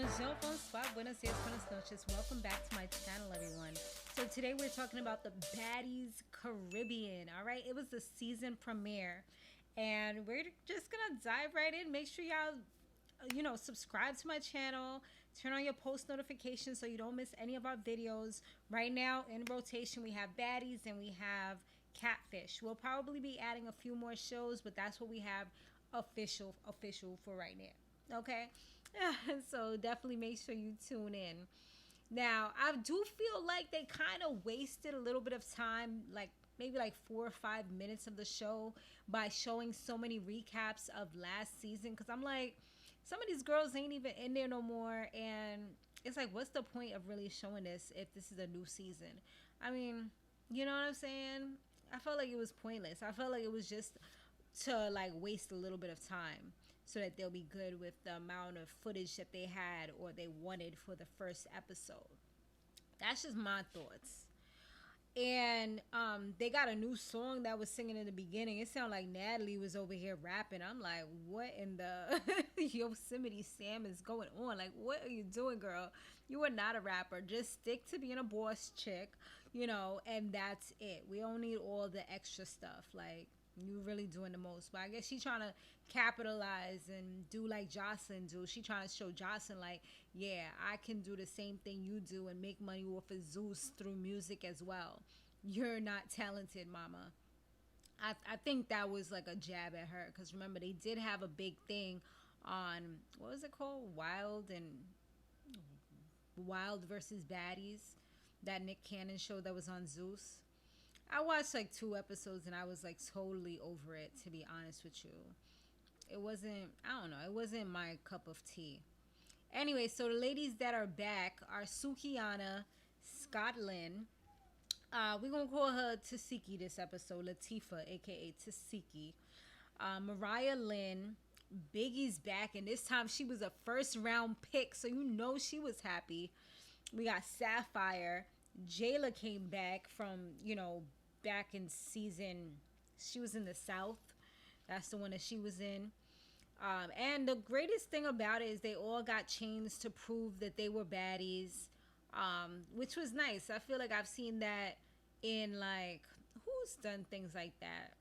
Bonjour, bonsoir, buenos dias, buenas noches. Welcome back to my channel, everyone. So today we're talking about the Baddies Caribbean. All right, it was the season premiere, and we're just gonna dive right in. Make sure y'all, subscribe to my channel. Turn on your post notifications so you don't miss any of our videos. Right now in rotation, we have Baddies and we have Catfish. We'll probably be adding a few more shows, but that's what we have official for right now. Okay. So definitely make sure you tune in. Now, I do feel like they kind of wasted a little bit of time, like maybe like 4 or 5 minutes of the show by showing so many recaps of last season. Because I'm like, some of these girls ain't even in there no more. And it's like, what's the point of really showing this if this is a new season? I mean, you know what I'm saying? I felt like it was pointless. I felt like it was just to like waste a little bit of time so that they'll be good with the amount of footage that they had or they wanted for the first episode. That's just my thoughts. And they got a new song that was singing in the beginning. It sounded like Natalee was over here rapping. I'm like, what in the Yosemite Sam is going on? Like, what are you doing, girl? You are not a rapper. Just stick to being a boss chick, and that's it. We don't need all the extra stuff. Like, you really doing the most. But I guess she trying to capitalize and do like Jocelyn do. She trying to show Jocelyn like, yeah, I can do the same thing you do and make money off of Zeus through music as well. You're not talented, mama. I think that was like a jab at her. Because remember, they did have a big thing on, what was it called? Wild versus Baddies. That Nick Cannon show that was on Zeus. I watched like 2 episodes and I was like totally over it, to be honest with you. It wasn't, I don't know, it wasn't my cup of tea. Anyway, so the ladies that are back are Sukianna, Scottyland. We're going to call her Teshiki this episode, Latifah, aka Teshiki. Mariah Lynn. Biggie's back, and this time she was a first round pick, so she was happy. We got Sapphire. Jayla came back from, back in season, she was in the South. That's the one that she was in. And the greatest thing about it is they all got chains to prove that they were baddies, which was nice. I feel like I've seen that in like, who's done things like that?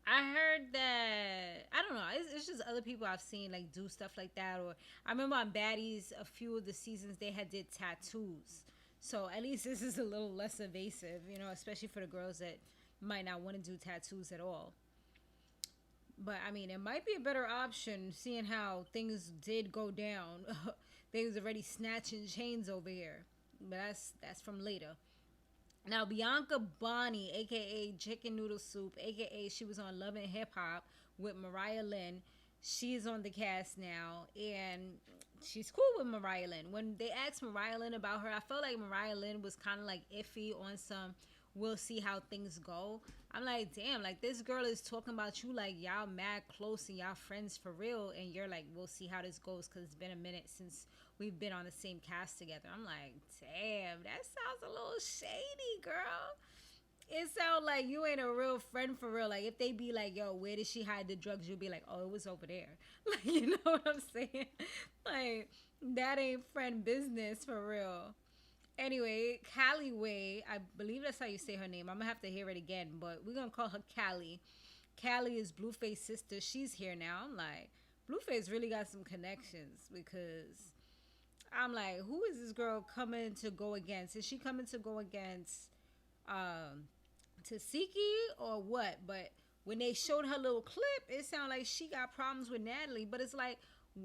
I heard that, I don't know, it's just other people I've seen like do stuff like that. Or I remember on Baddies, a few of the seasons they did tattoos. So at least this is a little less evasive, especially for the girls that might not want to do tattoos at all. But I mean, it might be a better option seeing how things did go down. They was already snatching chains over here. But that's from later. Now, Bianca Bonnie, a.k.a. Chicken Noodle Soup, a.k.a. she was on Love and Hip Hop with Mariah Lynn. She's on the cast now, and she's cool with Mariah Lynn. When they asked Mariah Lynn about her, I felt like Mariah Lynn was kind of like iffy on some, we'll see how things go. I'm like, damn, like this girl is talking about you like y'all mad close and y'all friends for real, and you're like, we'll see how this goes because it's been a minute since we've been on the same cast together. I'm like, damn, that sounds a little shady, girl. It sounds like you ain't a real friend for real. Like, if they be like, yo, where did she hide the drugs? You'll be like, oh, it was over there. Like, you know what I'm saying? Like, that ain't friend business for real. Anyway, Kaliwae, I believe that's how you say her name. I'm going to have to hear it again, but we're going to call her Kali. Kali is Blueface's sister. She's here now. I'm like, Blueface really got some connections because I'm like, who is this girl coming to go against? Is she coming to go against Teshiki or what? But when they showed her little clip, it sounded like she got problems with Natalee. But it's like,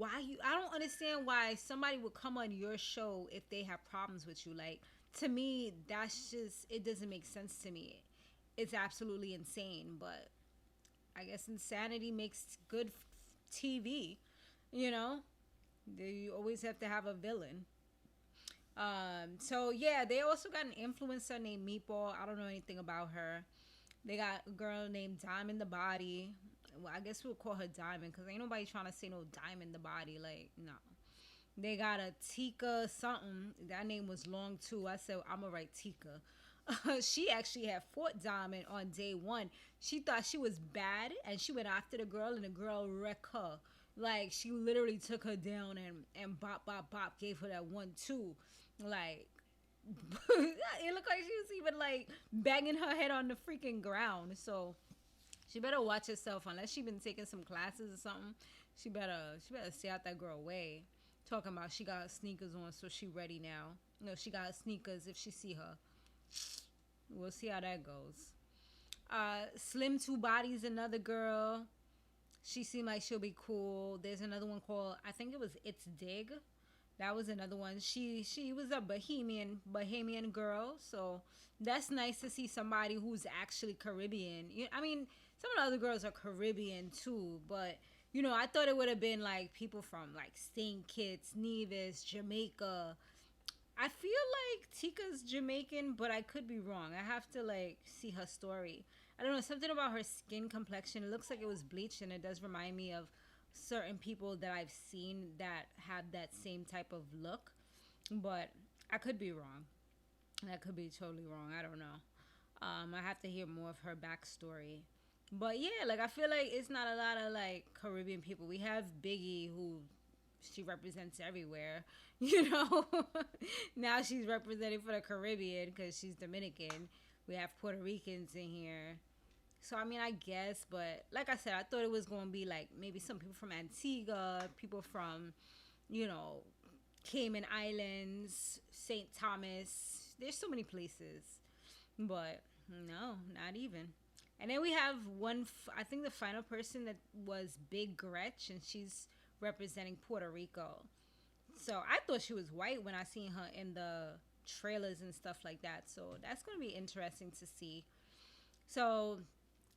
I don't understand why somebody would come on your show if they have problems with you. Like, to me, that's just, it doesn't make sense to me. It's absolutely insane, but I guess insanity makes good TV, you always have to have a villain. So yeah, they also got an influencer named Meatball. I don't know anything about her. They got a girl named Diamond the Body. Well, I guess we'll call her Diamond because ain't nobody trying to say no Diamond the Body. Like, no. They got a Tika something. That name was long too. I said, I'm going to write Tika. She actually had fought Diamond on day 1. She thought she was bad and she went after the girl and the girl wrecked her. Like, she literally took her down and bop, bop, bop, gave her that 1-2. Like, it looked like she was even, like, banging her head on the freaking ground. So, she better watch herself. Unless she been taking some classes or something, she better stay out that girl way. Talking about she got her sneakers on, so she ready now. No, she got her sneakers if she see her. We'll see how that goes. Slim Two Bodies, another girl. She seemed like she'll be cool. There's another one called, I think it was It's Dig. That was another one. She was a Bahamian girl. So that's nice to see somebody who's actually Caribbean. I mean, some of the other girls are Caribbean too, but you know, I thought it would have been like people from like St. Kitts, Nevis, Jamaica. I feel like Tika's Jamaican, but I could be wrong. I have to like see her story. I don't know, something about her skin complexion. It looks like it was bleached, and it does remind me of certain people that I've seen that have that same type of look. But I could be wrong. I could be totally wrong. I don't know. I have to hear more of her backstory. But yeah, like I feel like it's not a lot of like Caribbean people. We have Biggie, who she represents everywhere, you know. Now she's representing for the Caribbean because she's Dominican. We have Puerto Ricans in here. So I mean, I guess, but like I said, I thought it was going to be like maybe some people from Antigua, people from, you know, Cayman Islands, St. Thomas. There's so many places, but no, not even. And then we have one, I think the final person that was Big Gretch, and she's representing Puerto Rico. So I thought she was white when I seen her in the trailers and stuff like that. So that's going to be interesting to see. So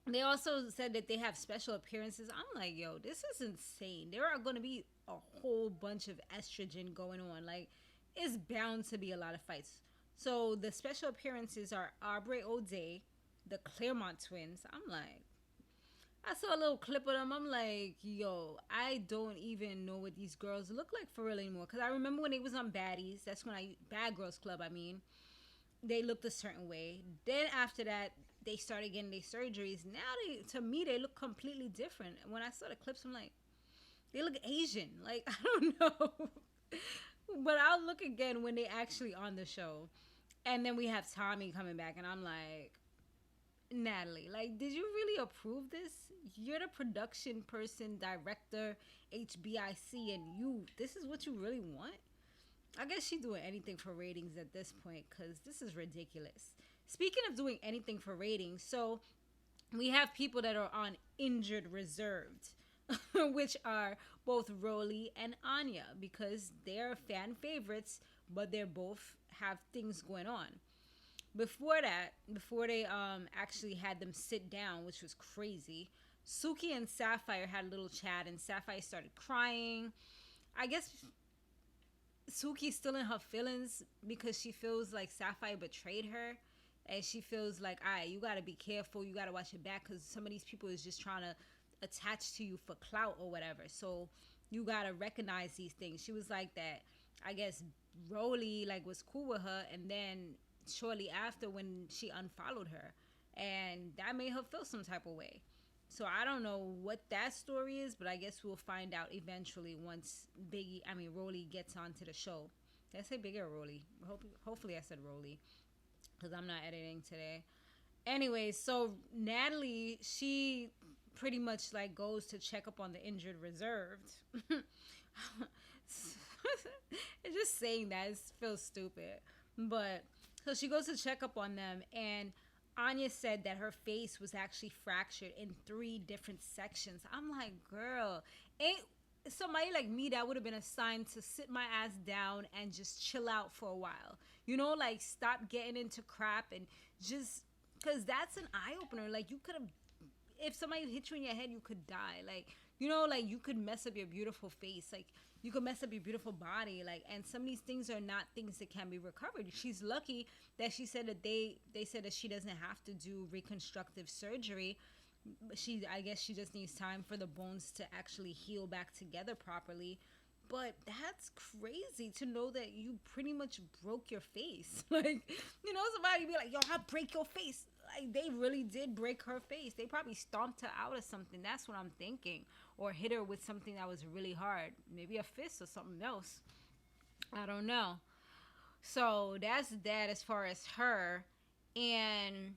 they also said that they have special appearances. I'm like, yo, this is insane. There are going to be a whole bunch of estrogen going on. Like, it's bound to be a lot of fights. So the special appearances are Aubrey O'Day, the Claremont twins. I'm like, I saw a little clip of them. I'm like, yo, I don't even know what these girls look like for real anymore. Because I remember when they was on Baddies, that's when Bad Girls Club, I mean, they looked a certain way. Then after that, they started getting their surgeries. Now, to me, they look completely different. When I saw the clips, I'm like, they look Asian. Like, I don't know. But I'll look again when they actually on the show. And then we have Tommy coming back, and I'm like, Natalee, like, did you really approve this? You're the production person, director, HBIC, and this is what you really want? I guess she's doing anything for ratings at this point, because this is ridiculous. Speaking of doing anything for ratings, so we have people that are on injured reserved, which are both Rolly and Anya, because they're fan favorites, but they're both have things going on. Before they actually had them sit down, which was crazy, Suki and Sapphire had a little chat, and Sapphire started crying. I guess Suki's still in her feelings because she feels like Sapphire betrayed her, and she feels like, all right, you got to be careful, you got to watch your back, because some of these people is just trying to attach to you for clout or whatever, so you got to recognize these things. She was like that. I guess Rolly like was cool with her, and then shortly after when she unfollowed her, and that made her feel some type of way. So I don't know what that story is, but I guess we'll find out eventually once Rolly gets onto the show. Did I say Biggie or Rolly? Hopefully I said Rolly, because I'm not editing today. Anyway, so Natalee, she pretty much like goes to check up on the injured reserved. Just saying that, it feels stupid. But so she goes to check up on them, and Anya said that her face was actually fractured in 3 different sections. I'm like, girl, ain't somebody like me that would have been a sign to sit my ass down and just chill out for a while. You know, like stop getting into crap, and just, because that's an eye-opener. Like, you could have, if somebody hit you in your head, you could die. Like, you know, like you could mess up your beautiful face. Like, you could mess up your beautiful body, like, and some of these things are not things that can be recovered. She's lucky that she said that they said that she doesn't have to do reconstructive surgery. I guess she just needs time for the bones to actually heal back together properly. But that's crazy to know that you pretty much broke your face. Like, you know, somebody be like, yo, I'll break your face. like they really did break her face. They probably stomped her out or something. That's what I'm thinking. Or hit her with something that was really hard. Maybe a fist or something else. I don't know. So that's that as far as her. And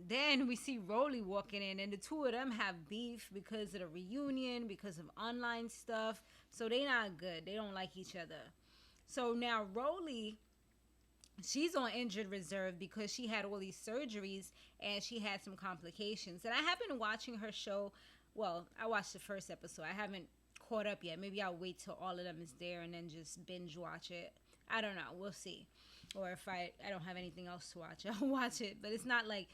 then we see Rolly walking in, and the two of them have beef because of the reunion, because of online stuff. So they not good. They don't like each other. So now Rolly, she's on injured reserve because she had all these surgeries and she had some complications. And I have been watching her show. Well, I watched the first episode. I haven't caught up yet. Maybe I'll wait till all of them is there and then just binge watch it. I don't know. We'll see. Or if I don't have anything else to watch, I'll watch it. But it's not like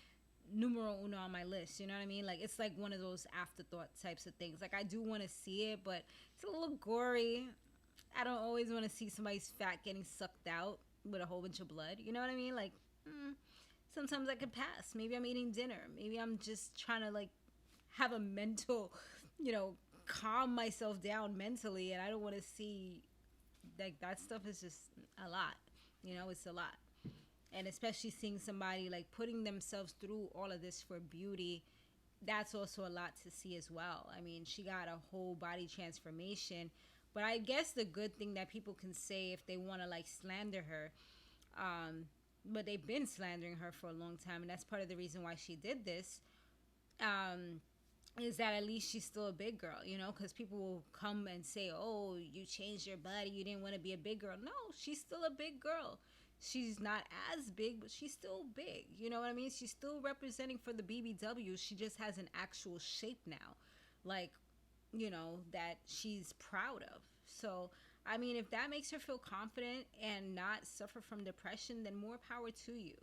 numero uno on my list. You know what I mean? Like, it's like one of those afterthought types of things. Like, I do want to see it, but it's a little gory. I don't always want to see somebody's fat getting sucked out with a whole bunch of blood. You know what I mean? Like, sometimes I could pass. Maybe I'm eating dinner. Maybe I'm just trying to, like, have a mental, calm myself down mentally. And I don't want to see, like, that stuff is just a lot. It's a lot. And especially seeing somebody, like, putting themselves through all of this for beauty, that's also a lot to see as well. I mean, she got a whole body transformation. But I guess the good thing that people can say if they want to, like, slander her, but they've been slandering her for a long time, and that's part of the reason why she did this, is that at least she's still a big girl, because people will come and say, oh, you changed your body, you didn't want to be a big girl. No, she's still a big girl. She's not as big, but she's still big. You know what I mean? She's still representing for the BBW. She just has an actual shape now, like, that she's proud of. So, I mean, if that makes her feel confident and not suffer from depression, then more power to you.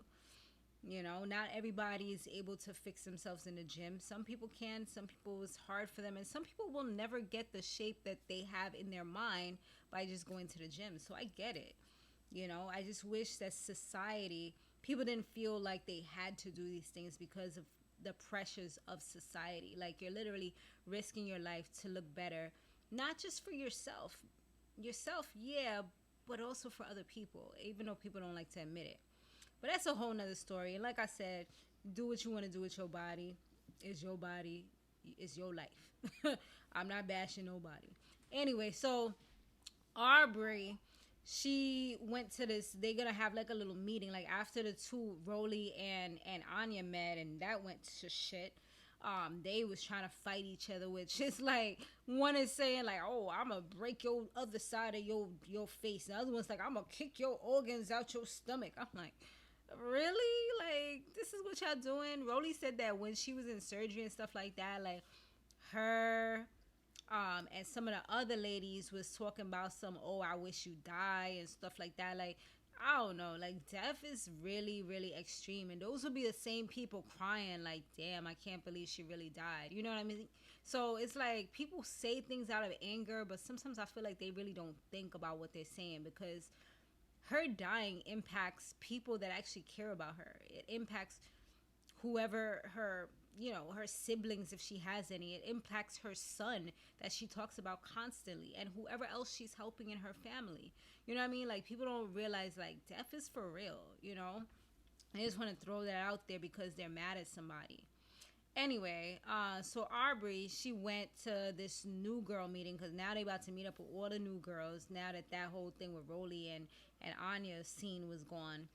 Not everybody is able to fix themselves in the gym. Some people can, some people it's hard for them, and some people will never get the shape that they have in their mind by just going to the gym. So I get it. I just wish that people didn't feel like they had to do these things because of the pressures of society. Like, you're literally risking your life to look better, not just for yourself, yeah, but also for other people, even though people don't like to admit it. But that's a whole nother story. And like I said, do what you want to do with your body. It's your body. It's your life. I'm not bashing nobody. Anyway, so Aubrey, she went to this, they're going to have like a little meeting, like after the two, Rolly and Anya met, and that went to shit. They was trying to fight each other, which is like, one is saying like, oh, I'm going to break your other side of your face. The other one's like, I'm going to kick your organs out your stomach. I'm like, really? Like, this is what y'all doing? Rolly said that when she was in surgery and stuff like that, like, her and some of the other ladies was talking about some, oh, I wish you die and stuff like that. Like, I don't know, like, death is really, really extreme, and those will be the same people crying like, damn, I can't believe she really died. You know what I mean? So it's like, people say things out of anger, but sometimes I feel like they really don't think about what they're saying, because her dying impacts people that actually care about her. It impacts whoever her siblings, if she has any. It impacts her son that she talks about constantly, and whoever else she's helping in her family. You know what I mean? Like, people don't realize, like, death is for real, I just want to throw that out there because they're mad at somebody. Anyway, so Aubrey, she went to this new girl meeting because now they about to meet up with all the new girls now that whole thing with Rolly and Anya's scene was gone.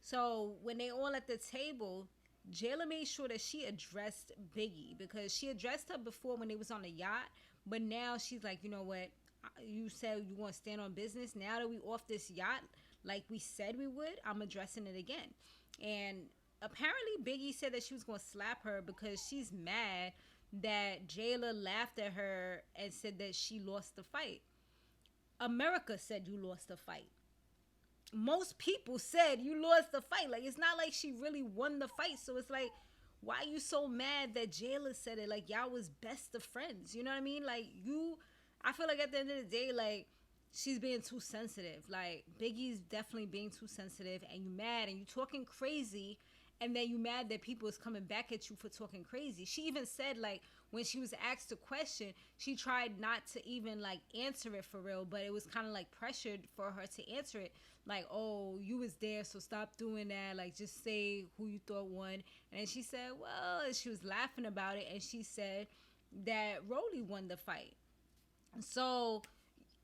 So when they all at the table, Jayla made sure that she addressed Biggie, because she addressed her before when they was on the yacht, but now she's like, you know what, you said you want to stand on business. Now that we off this yacht, like we said we would, I'm addressing it again. And apparently Biggie said that she was going to slap her because she's mad that Jayla laughed at her and said that she lost the fight. America said you lost the fight. Most people said you lost the fight. Like, it's not like she really won the fight. So it's like, why are you so mad that Jayla said it? Like, y'all was best of friends. You know what I mean? Like, I feel like at the end of the day, like, she's being too sensitive. Like, Biggie's definitely being too sensitive, and you mad and you talking crazy, and then you mad that people is coming back at you for talking crazy. She even said, like, when she was asked a question, she tried not to even like answer it for real, but it was kind of like pressured for her to answer it. Like, oh, you was there, so stop doing that. Like, just say who you thought won. And then she said, well, and she was laughing about it, and she said that Rolly won the fight. So,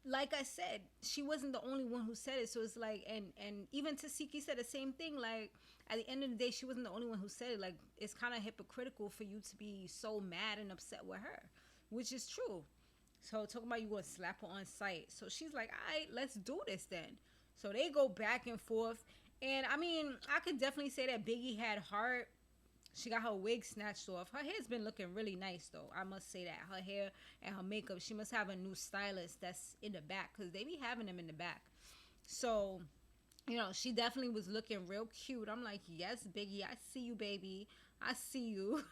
like I said, she wasn't the only one who said it. So it's like, and even Teshiki said the same thing. Like, at the end of the day, she wasn't the only one who said it. Like, it's kind of hypocritical for you to be so mad and upset with her, which is true. So talking about you going to slap her on sight. So she's like, all right, let's do this then. So they go back and forth. And I mean, I could definitely say that Biggie had heart. She got her wig snatched off. Her hair's been looking really nice, though. I must say that. Her hair and her makeup. She must have a new stylist that's in the back, because they be having them in the back. So, you know, she definitely was looking real cute. I'm like, yes, Biggie, I see you, baby. I see you.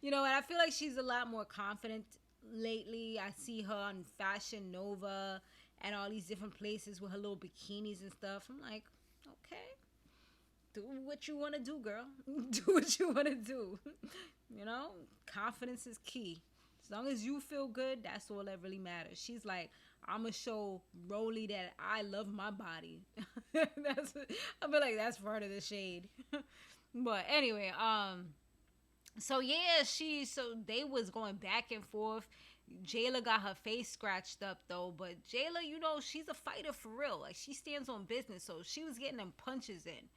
You know, and I feel like she's a lot more confident lately. I see her on Fashion Nova and all these different places with her little bikinis and stuff. I'm like, okay. Do what you want to do, girl. Do what you want to do. You know, confidence is key. As long as you feel good, that's all that really matters. She's like, I'm going to show Rolly that I love my body. I feel like that's part of the shade. But anyway, so yeah, so they was going back and forth. Jayla got her face scratched up though, but Jayla, you know, she's a fighter for real. Like, she stands on business, so she was getting them punches in.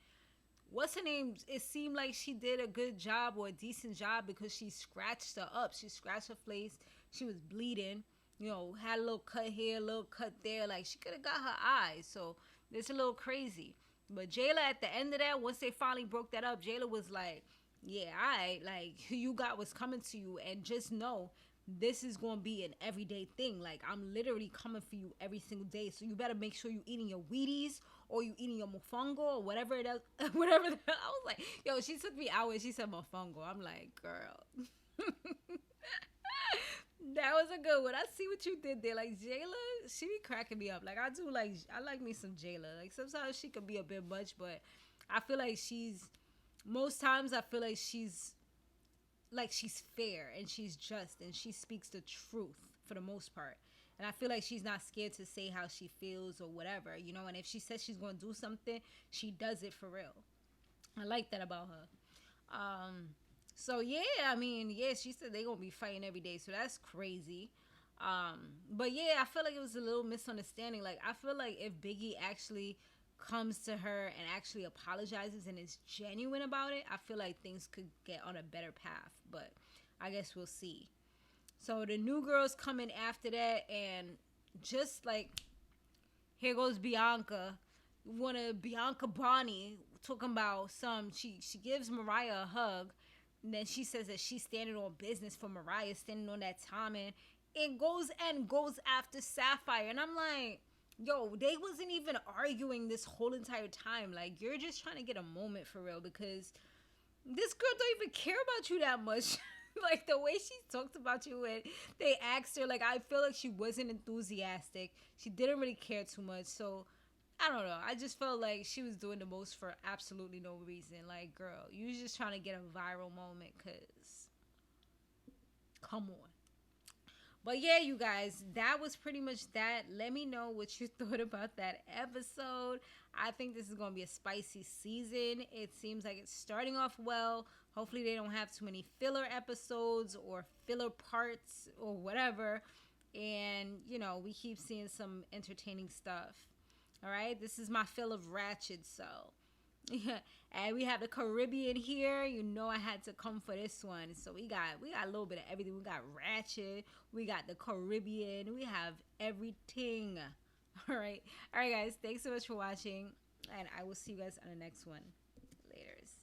What's her name? It seemed like she did a good job or a decent job because she scratched her up. She scratched her face. She was bleeding. You know, had a little cut here, a little cut there. Like, she could have got her eyes. So it's a little crazy. But Jayla, at the end of that, once they finally broke that up, Jayla was like, yeah, all right. Like, who you got was coming to you. And just know, this is going to be an everyday thing. Like, I'm literally coming for you every single day. So you better make sure you eating your Wheaties or you eating your mofongo or whatever it is. Whatever. I was like, yo, she took me out when she said mofongo. I'm like, girl. That was a good one. I see what you did there. Like, Jayla, she be cracking me up. Like, I like me some Jayla. Like, sometimes she could be a bit much, but I feel like most times I feel like she's fair and she's just and she speaks the truth for the most part. And I feel like she's not scared to say how she feels or whatever, you know. And if she says she's going to do something, she does it for real. I like that about her. So yeah, I mean, yeah, she said they're going to be fighting every day. So that's crazy. But yeah, I feel like it was a little misunderstanding. Like, I feel like if Biggie actually comes to her and actually apologizes and is genuine about it, I feel like things could get on a better path. But I guess we'll see. So the new girls come in after that, and just like, here goes Bianca. Bianca Bonnie talking about she gives Mariah a hug, and then she says that she's standing on business for Mariah, standing on that timing. It goes after Sapphire, and I'm like, yo, they wasn't even arguing this whole entire time. Like, you're just trying to get a moment for real, because this girl don't even care about you that much. Like, the way she talked about you and they asked her, like, I feel like she wasn't enthusiastic. She didn't really care too much. So, I don't know. I just felt like she was doing the most for absolutely no reason. Like, girl, you was just trying to get a viral moment, because, come on. But yeah, you guys, that was pretty much that. Let me know what you thought about that episode. I think this is going to be a spicy season. It seems like it's starting off well. Hopefully they don't have too many filler episodes or filler parts or whatever. And, you know, we keep seeing some entertaining stuff. All right, this is my fill of ratchet, so. And we have the Caribbean here. You know I had to come for this one. So we got a little bit of everything. We got ratchet. We got the Caribbean. We have everything. All right, guys. Thanks so much for watching, and I will see you guys on the next one. Laters.